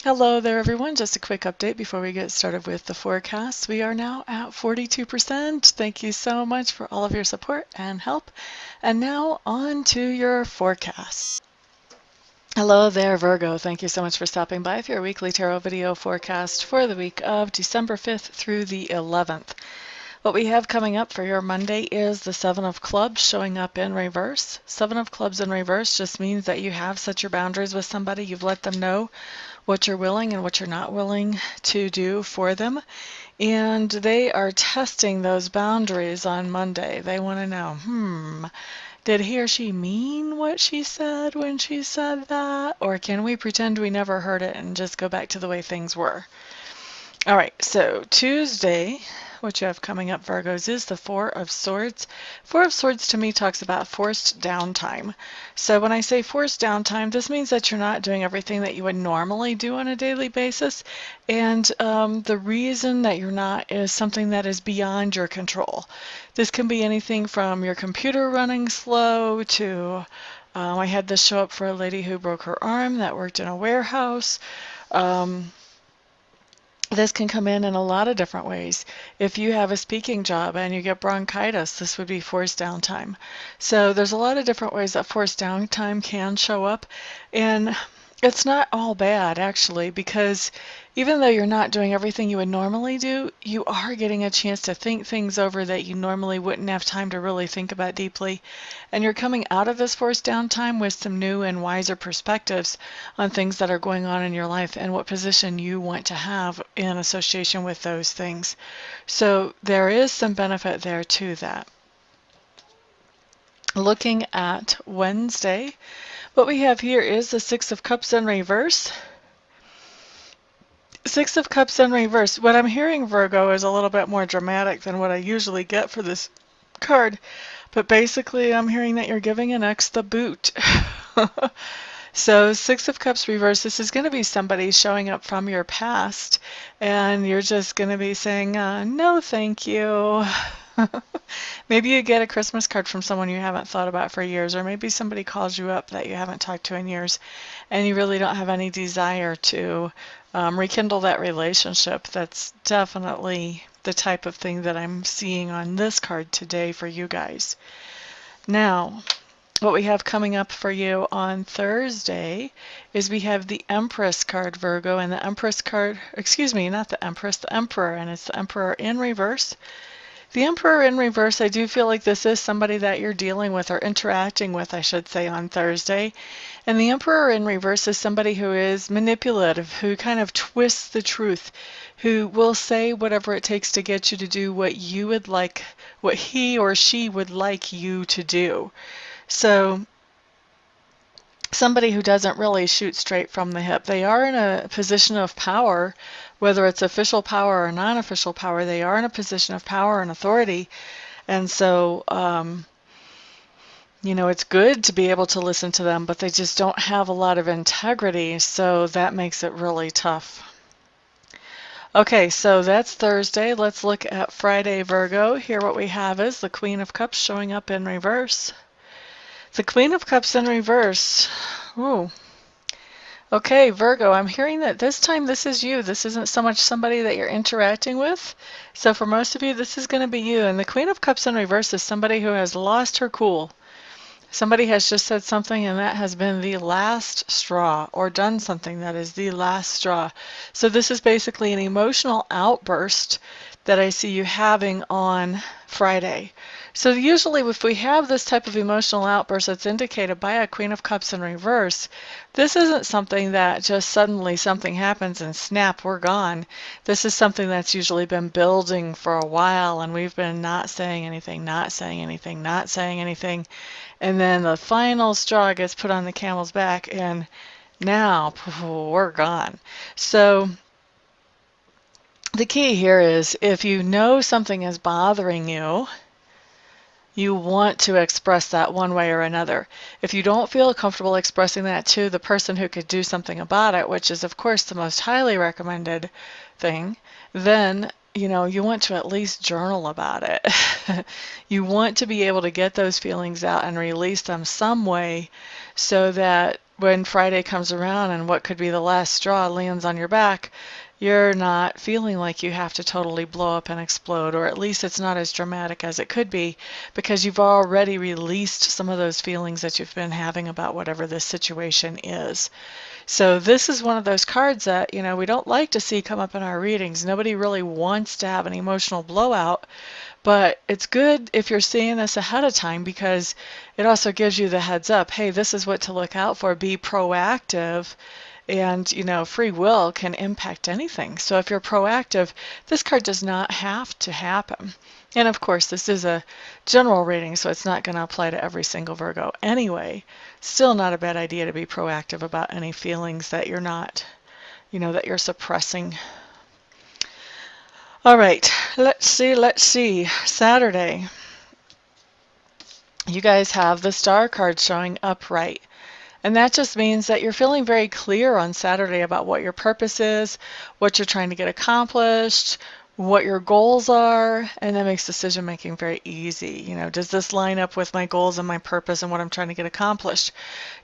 Hello there, everyone. Just a quick update before we get started with the forecast. We are now at 42%. Thank you so much for all of your support and help. And now on to your forecast. Hello there, Virgo. Thank you so much for stopping by for your weekly tarot video forecast for the week of December 5th through the 11th. What we have coming up for your Monday is the Seven of Clubs showing up in reverse. Seven of Clubs in reverse just means that you have set your boundaries with somebody. You've let them know what you're willing and what you're not willing to do for them. And they are testing those boundaries on Monday. They want to know, did he or she mean what she said when she said that? Or can we pretend we never heard it and just go back to the way things were? All right, so Tuesday, what you have coming up, Virgos, is the Four of Swords. Four of Swords to me talks about forced downtime. So when I say forced downtime, this means that you're not doing everything that you would normally do on a daily basis. And the reason that you're not is something that is beyond your control. This can be anything from your computer running slow to, I had this show up for a lady who broke her arm that worked in a warehouse. This can come in a lot of different ways. If you have a speaking job and you get bronchitis, this would be forced downtime. So there's a lot of different ways that forced downtime can show up. And it's not all bad, actually, because even though you're not doing everything you would normally do, you are getting a chance to think things over that you normally wouldn't have time to really think about deeply. And you're coming out of this forced downtime with some new and wiser perspectives on things that are going on in your life and what position you want to have in association with those things. So there is some benefit there to that. Looking at Wednesday, what we have here is the Six of Cups in reverse. Six of Cups in reverse. What I'm hearing, Virgo, is a little bit more dramatic than what I usually get for this card. But basically, I'm hearing that you're giving an ex the boot. So Six of Cups reverse, this is going to be somebody showing up from your past, and you're just going to be saying, no, thank you. Maybe you get a Christmas card from someone you haven't thought about for years, or maybe somebody calls you up that you haven't talked to in years, and you really don't have any desire to rekindle that relationship. That's definitely the type of thing that I'm seeing on this card today for you guys. Now, what we have coming up for you on Thursday is we have the Empress card, Virgo, and the Empress card, excuse me, not the Empress, the Emperor, and it's the Emperor in reverse. The Emperor in reverse, I do feel like this is somebody that you're dealing with or interacting with, I should say, on Thursday. And the Emperor in reverse is somebody who is manipulative, who kind of twists the truth, who will say whatever it takes to get you to do what you would like, what he or she would like you to do. So somebody who doesn't really shoot straight from the hip. They are in a position of power, whether it's official power or non-official power. They are in a position of power and authority. And so, you know, it's good to be able to listen to them, but they just don't have a lot of integrity. So that makes it really tough. Okay, so that's Thursday. Let's look at Friday, Virgo. Here what we have is the Queen of Cups showing up in reverse. The Queen of Cups in reverse. Ooh. Okay, Virgo, I'm hearing that this time this is you. This isn't so much somebody that you're interacting with. So for most of you, this is going to be you. And the Queen of Cups in reverse is somebody who has lost her cool. Somebody has just said something and that has been the last straw, or done something that is the last straw. So this is basically an emotional outburst that I see you having on Friday. So usually if we have this type of emotional outburst that's indicated by a Queen of Cups in reverse, this isn't something that just suddenly something happens and snap, we're gone. This is something that's usually been building for a while, and we've been not saying anything, not saying anything, not saying anything. And then the final straw gets put on the camel's back, and now we're gone. So the key here is if you know something is bothering you, you want to express that one way or another. If you don't feel comfortable expressing that to the person who could do something about it, which is of course the most highly recommended thing, then you know you want to at least journal about it. You want to be able to get those feelings out and release them some way so that when Friday comes around and what could be the last straw lands on your back, you're not feeling like you have to totally blow up and explode, or at least it's not as dramatic as it could be because you've already released some of those feelings that you've been having about whatever this situation is. So this is one of those cards that, we don't like to see come up in our readings. Nobody really wants to have an emotional blowout, but it's good if you're seeing this ahead of time because it also gives you the heads up. Hey, this is what to look out for. Be proactive. And, free will can impact anything. So if you're proactive, this card does not have to happen. And of course, this is a general reading, so it's not going to apply to every single Virgo anyway. Still not a bad idea to be proactive about any feelings that you're not, that you're suppressing. All right, let's see. Saturday, you guys have the star card showing upright. And that just means that you're feeling very clear on Saturday about what your purpose is, what you're trying to get accomplished, what your goals are, and that makes decision making very easy. Does this line up with my goals and my purpose and what I'm trying to get accomplished?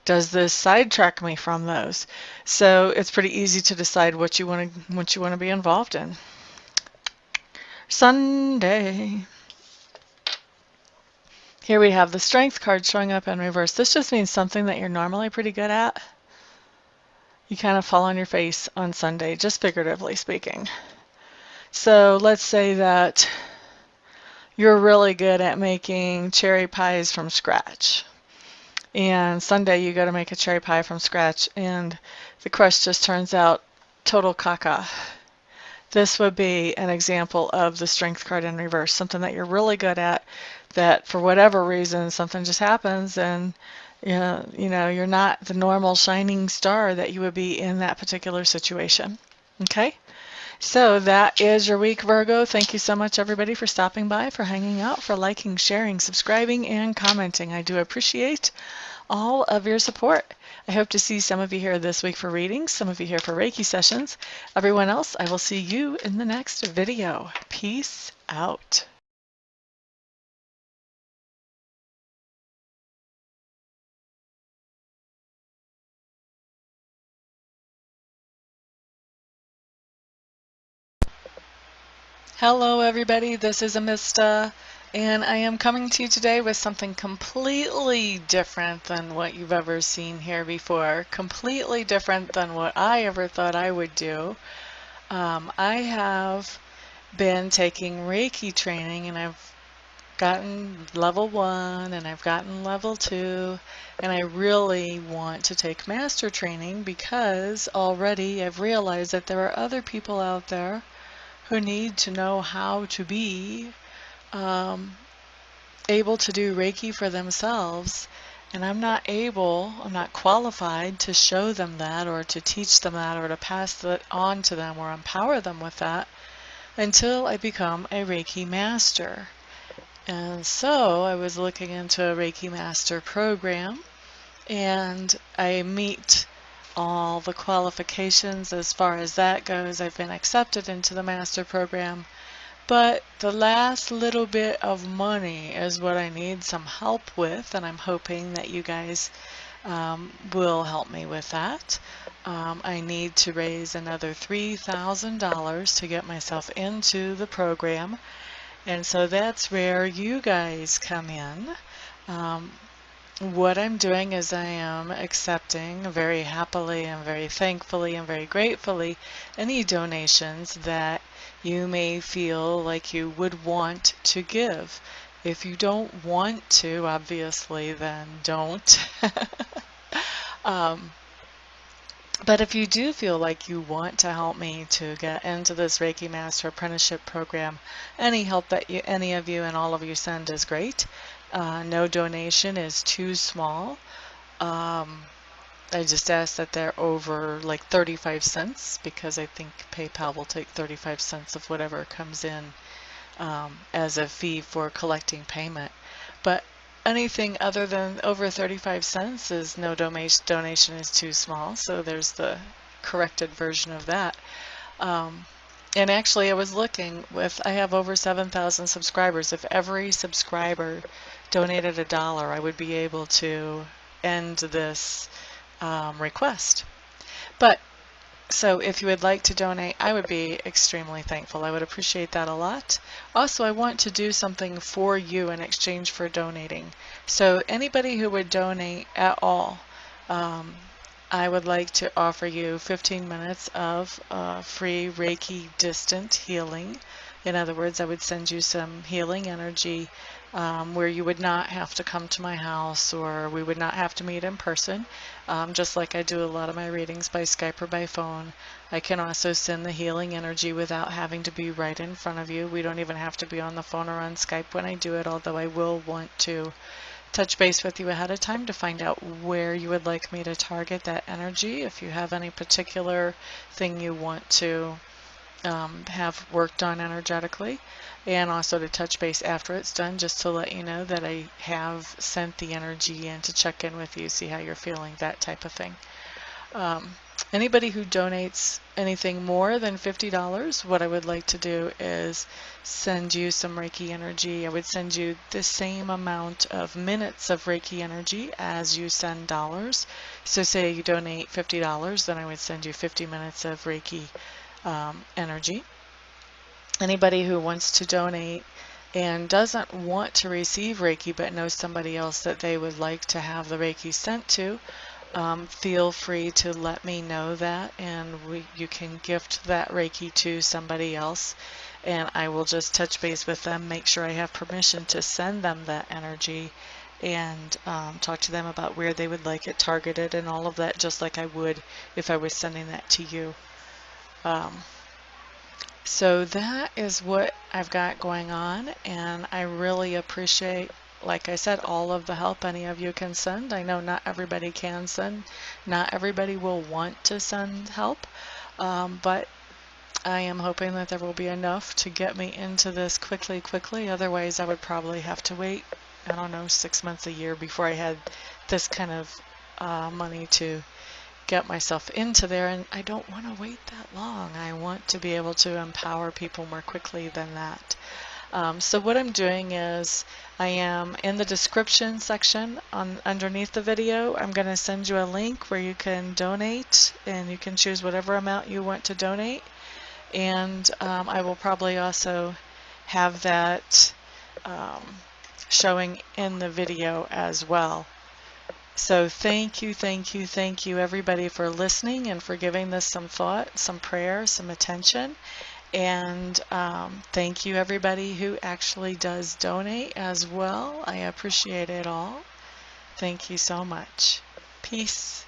Does this sidetrack me from those? So it's pretty easy to decide what you want to be involved in. Sunday. Here we have the Strength card showing up in reverse. This just means something that you're normally pretty good at. You kind of fall on your face on Sunday, just figuratively speaking. So let's say that you're really good at making cherry pies from scratch. And Sunday you got to make a cherry pie from scratch and the crust just turns out total caca. This would be an example of the Strength card in reverse, something that you're really good at, that for whatever reason something just happens and you're not the normal shining star that you would be in that particular situation. Okay? So that is your week, Virgo. Thank you so much, everybody, for stopping by, for hanging out, for liking, sharing, subscribing, and commenting. I do appreciate all of your support. I hope to see some of you here this week for readings, some of you here for Reiki sessions. Everyone else, I will see you in the next video. Peace out. Hello everybody, this is Amista, and I am coming to you today with something completely different than what you've ever seen here before, completely different than what I ever thought I would do. I have been taking Reiki training and I've gotten level 1 and I've gotten level 2, and I really want to take master training because already I've realized that there are other people out there who need to know how to be able to do Reiki for themselves, and I'm not qualified to show them that or to teach them that or to pass that on to them or empower them with that until I become a Reiki Master. And so I was looking into a Reiki Master Program, and I meet all the qualifications as far as that goes. I've been accepted into the Master Program, but the last little bit of money is what I need some help with, and I'm hoping that you guys will help me with that. I need to raise another $3,000 to get myself into the program, and so that's where you guys come in. What I'm doing is I am accepting very happily and very thankfully and very gratefully any donations that you may feel like you would want to give. If you don't want to, obviously, then don't. But if you do feel like you want to help me to get into this Reiki Master Apprenticeship Program, any help that any of you and all of you send is great. No donation is too small. I just ask that they're over like 35 cents because I think PayPal will take 35 cents of whatever comes in as a fee for collecting payment. But anything other than over 35 cents is no donation is too small. So there's the corrected version of that. And actually I was looking I have over 7,000 subscribers. If every subscriber donated $1, I would be able to end this request. But so if you would like to donate, I would be extremely thankful. I would appreciate that a lot. Also, I want to do something for you in exchange for donating. So anybody who would donate at all, I would like to offer you 15 minutes of free Reiki distant healing. In other words, I would send you some healing energy where you would not have to come to my house, or we would not have to meet in person, just like I do a lot of my readings by Skype or by phone. I can also send the healing energy without having to be right in front of you. We don't even have to be on the phone or on Skype when I do it, although I will want to touch base with you ahead of time to find out where you would like me to target that energy. If you have any particular thing you want to have worked on energetically, and also to touch base after it's done, just to let you know that I have sent the energy in to check in with you, see how you're feeling, that type of thing. Anybody who donates anything more than $50, what I would like to do is send you some Reiki energy. I would send you the same amount of minutes of Reiki energy as you send dollars. So say you donate $50, then I would send you 50 minutes of Reiki energy. Anybody who wants to donate and doesn't want to receive Reiki but knows somebody else that they would like to have the Reiki sent to, feel free to let me know that, and you can gift that Reiki to somebody else, and I will just touch base with them, make sure I have permission to send them that energy, and talk to them about where they would like it targeted and all of that, just like I would if I was sending that to you. So that is what I've got going on, and I really appreciate, like I said, all of the help any of you can send. I know not everybody can send, not everybody will want to send help, but I am hoping that there will be enough to get me into this quickly. Otherwise, I would probably have to wait, I don't know, 6 months, a year before I had this kind of money to get myself into there, and I don't want to wait that long. I want to be able to empower people more quickly than that. So what I'm doing is I am in the description section underneath the video. I'm going to send you a link where you can donate, and you can choose whatever amount you want to donate, and I will probably also have that showing in the video as well. So thank you everybody for listening and for giving this some thought, some prayer, some attention. And thank you everybody who actually does donate as well. I appreciate it all. Thank you so much. Peace.